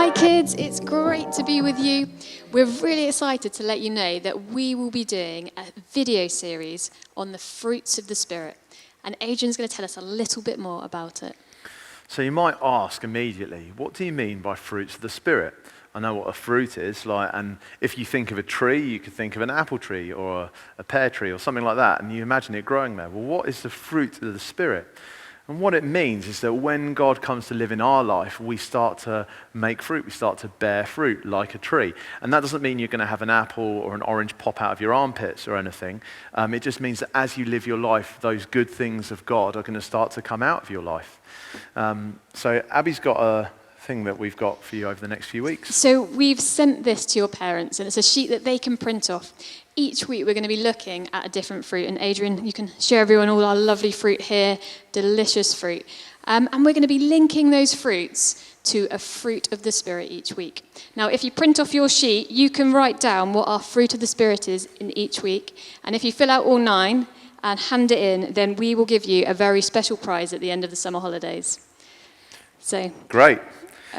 Hi kids, it's great to be with you. We're really excited to let you know that we will be doing a video series on the fruits of the Spirit. And Adrian's going to tell us a little bit more about it. So you might ask immediately, what do you mean by fruits of the Spirit? I know what a fruit is, and if you think of a tree, you could think of an apple tree or a pear tree or something like that, and you imagine it growing there. Well, what is the fruit of the Spirit? And what it means is that when God comes to live in our life, we start to make fruit, we start to bear fruit like a tree. And that doesn't mean you're going to have an apple or an orange pop out of your armpits or anything. It just means that as you live your life, those good things of God are going to start to come out of your life. So Abby's got a thing that we've got for you over the next few weeks. So we've sent this to your parents, and it's a sheet that they can print off. Each week we're going to be looking at a different fruit. And Adrian, you can show everyone all our lovely fruit here, delicious fruit. And we're going to be linking those fruits to a fruit of the Spirit each week. Now, if you print off your sheet, you can write down what our fruit of the Spirit is in each week. And if you fill out all 9 and hand it in, then we will give you a very special prize at the end of the summer holidays. So Great.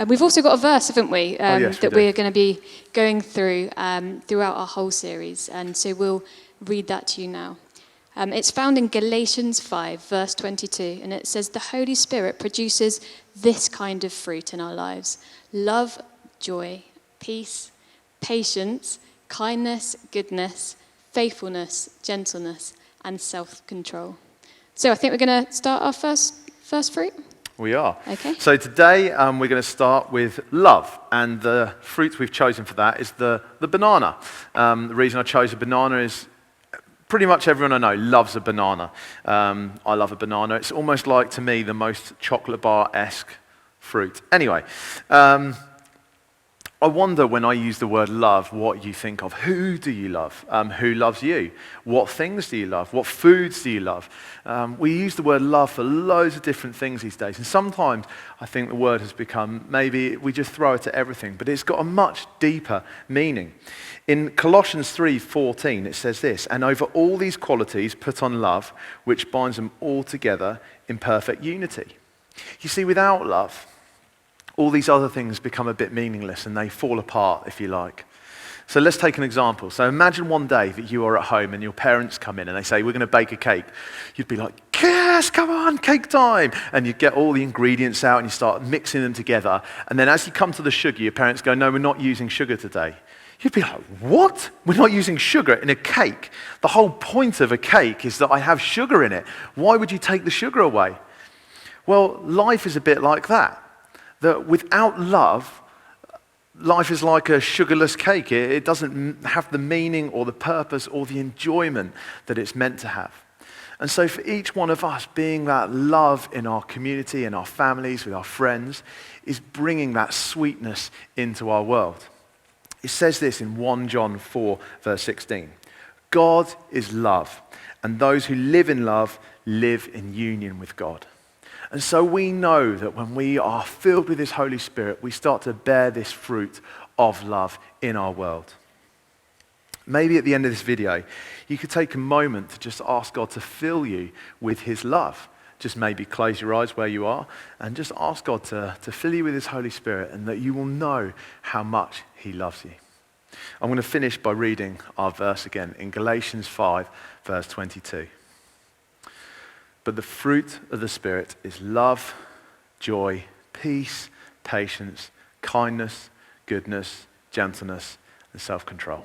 We've also got a verse, haven't we, Yes, that we're going to be going through throughout our whole series. And so we'll read that to you now. It's found in Galatians 5, verse 22. And it says, the Holy Spirit produces this kind of fruit in our lives: love, joy, peace, patience, kindness, goodness, faithfulness, gentleness, and self-control. So I think we're going to start our first fruit. We are. Okay. So today we're going to start with love, and the fruit we've chosen for that is the banana. The reason I chose a banana is pretty much everyone I know loves a banana. I love a banana. It's almost like, to me, the most chocolate bar-esque fruit. Anyway, I wonder when I use the word love what you think of. Who do you love? Who loves you? What things do you love? What foods do you love? We use the word love for loads of different things these days. And sometimes I think the word has become, maybe we just throw it at everything, but it's got a much deeper meaning. In Colossians 3:14 it says this: and over all these qualities put on love, which binds them all together in perfect unity. You see, without love, all these other things become a bit meaningless and they fall apart, if you like. So let's take an example. So imagine one day that you are at home and your parents come in and they say, we're going to bake a cake. You'd be like, yes, come on, cake time. And you get all the ingredients out and you start mixing them together. And then as you come to the sugar, your parents go, no, we're not using sugar today. You'd be like, what? We're not using sugar in a cake? The whole point of a cake is that I have sugar in it. Why would you take the sugar away? Well, life is a bit like that. That without love, life is like a sugarless cake. It doesn't have the meaning or the purpose or the enjoyment that it's meant to have. And so for each one of us, being that love in our community, in our families, with our friends, is bringing that sweetness into our world. It says this in 1 John 4, verse 16. God is love, and those who live in love live in union with God. And so we know that when we are filled with His Holy Spirit, we start to bear this fruit of love in our world. Maybe at the end of this video, you could take a moment to just ask God to fill you with His love. Just maybe close your eyes where you are and just ask God to fill you with His Holy Spirit, and that you will know how much He loves you. I'm going to finish by reading our verse again in Galatians 5, verse 22. But the fruit of the Spirit is love, joy, peace, patience, kindness, goodness, gentleness, and self-control.